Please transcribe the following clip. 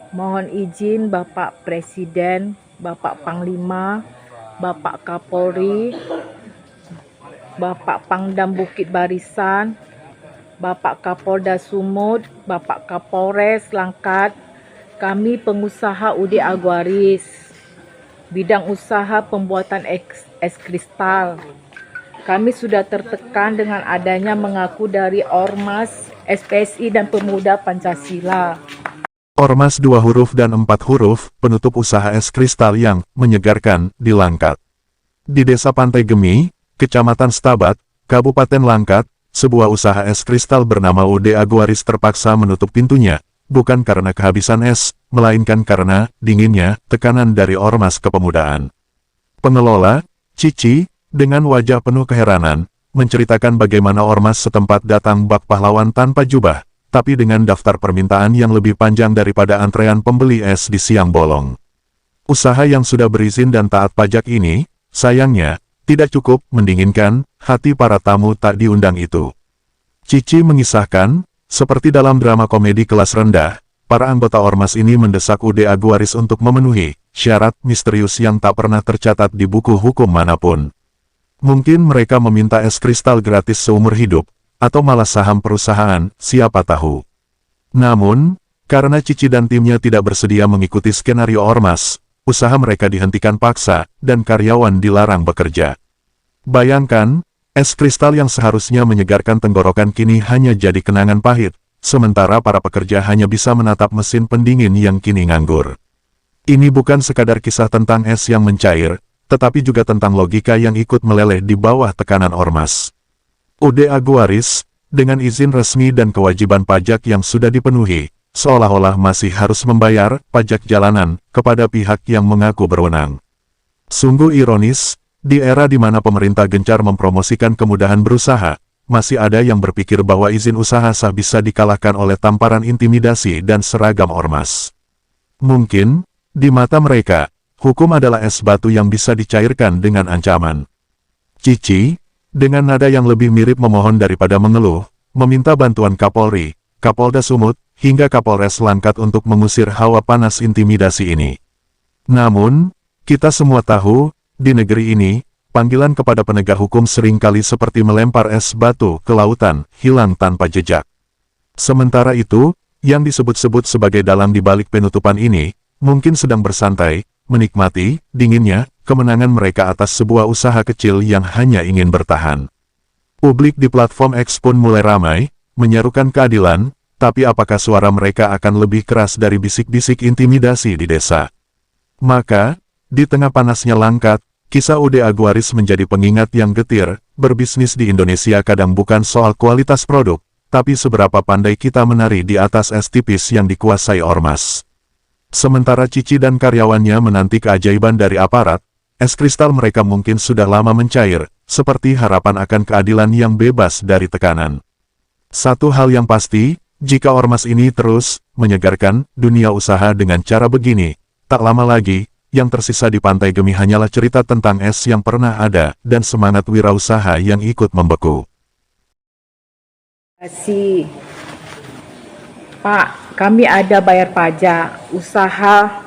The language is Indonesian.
Mohon izin Bapak Presiden, Bapak Panglima, Bapak Kapolri, Bapak Pangdam Bukit Barisan, Bapak Kapolda Sumut, Bapak Kapolres Langkat, kami pengusaha UD Aguaris, bidang usaha pembuatan es kristal. Kami sudah tertekan dengan adanya mengaku dari Ormas, SPSI dan Pemuda Pancasila. Ormas 2 huruf dan 4 huruf, penutup usaha es kristal yang menyegarkan di Langkat. Di Desa Pantai Gemi, Kecamatan Stabat, Kabupaten Langkat, sebuah usaha es kristal bernama UD Aguaris terpaksa menutup pintunya, bukan karena kehabisan es, melainkan karena dinginnya tekanan dari Ormas Kepemudaan. Pengelola, Cici, dengan wajah penuh keheranan, menceritakan bagaimana Ormas setempat datang bak pahlawan tanpa jubah, tapi dengan daftar permintaan yang lebih panjang daripada antrean pembeli es di siang bolong. Usaha yang sudah berizin dan taat pajak ini, sayangnya, tidak cukup mendinginkan hati para tamu tak diundang itu. Cici mengisahkan, seperti dalam drama komedi kelas rendah, para anggota Ormas ini mendesak UD Aguaris untuk memenuhi syarat misterius yang tak pernah tercatat di buku hukum manapun. Mungkin mereka meminta es kristal gratis seumur hidup, atau malah saham perusahaan, siapa tahu. Namun, karena Cici dan timnya tidak bersedia mengikuti skenario Ormas, usaha mereka dihentikan paksa, dan karyawan dilarang bekerja. Bayangkan, es kristal yang seharusnya menyegarkan tenggorokan kini hanya jadi kenangan pahit, sementara para pekerja hanya bisa menatap mesin pendingin yang kini nganggur. Ini bukan sekadar kisah tentang es yang mencair, tetapi juga tentang logika yang ikut meleleh di bawah tekanan Ormas. UD Aguaris, dengan izin resmi dan kewajiban pajak yang sudah dipenuhi, seolah-olah masih harus membayar pajak jalanan kepada pihak yang mengaku berwenang. Sungguh ironis, di era di mana pemerintah gencar mempromosikan kemudahan berusaha, masih ada yang berpikir bahwa izin usaha sah bisa dikalahkan oleh tamparan intimidasi dan seragam Ormas. Mungkin, di mata mereka, hukum adalah es batu yang bisa dicairkan dengan ancaman. Cici, dengan nada yang lebih mirip memohon daripada mengeluh, meminta bantuan Kapolri, Kapolda Sumut, hingga Kapolres Langkat untuk mengusir hawa panas intimidasi ini. Namun, kita semua tahu, di negeri ini, panggilan kepada penegak hukum seringkali seperti melempar es batu ke lautan, hilang tanpa jejak. Sementara itu, yang disebut-sebut sebagai dalang di balik penutupan ini, mungkin sedang bersantai, menikmati dinginnya kemenangan mereka atas sebuah usaha kecil yang hanya ingin bertahan. Publik di platform X pun mulai ramai, menyerukan keadilan, tapi apakah suara mereka akan lebih keras dari bisik-bisik intimidasi di desa? Maka, di tengah panasnya Langkat, kisah UD Aguaris menjadi pengingat yang getir, berbisnis di Indonesia kadang bukan soal kualitas produk, tapi seberapa pandai kita menari di atas es tipis yang dikuasai Ormas. Sementara Cici dan karyawannya menanti keajaiban dari aparat, es kristal mereka mungkin sudah lama mencair, seperti harapan akan keadilan yang bebas dari tekanan. Satu hal yang pasti, jika Ormas ini terus menyegarkan dunia usaha dengan cara begini, tak lama lagi, yang tersisa di Pantai Gemi hanyalah cerita tentang es yang pernah ada dan semangat wirausaha yang ikut membeku. Terima kasih. Pak, kami ada bayar pajak, usaha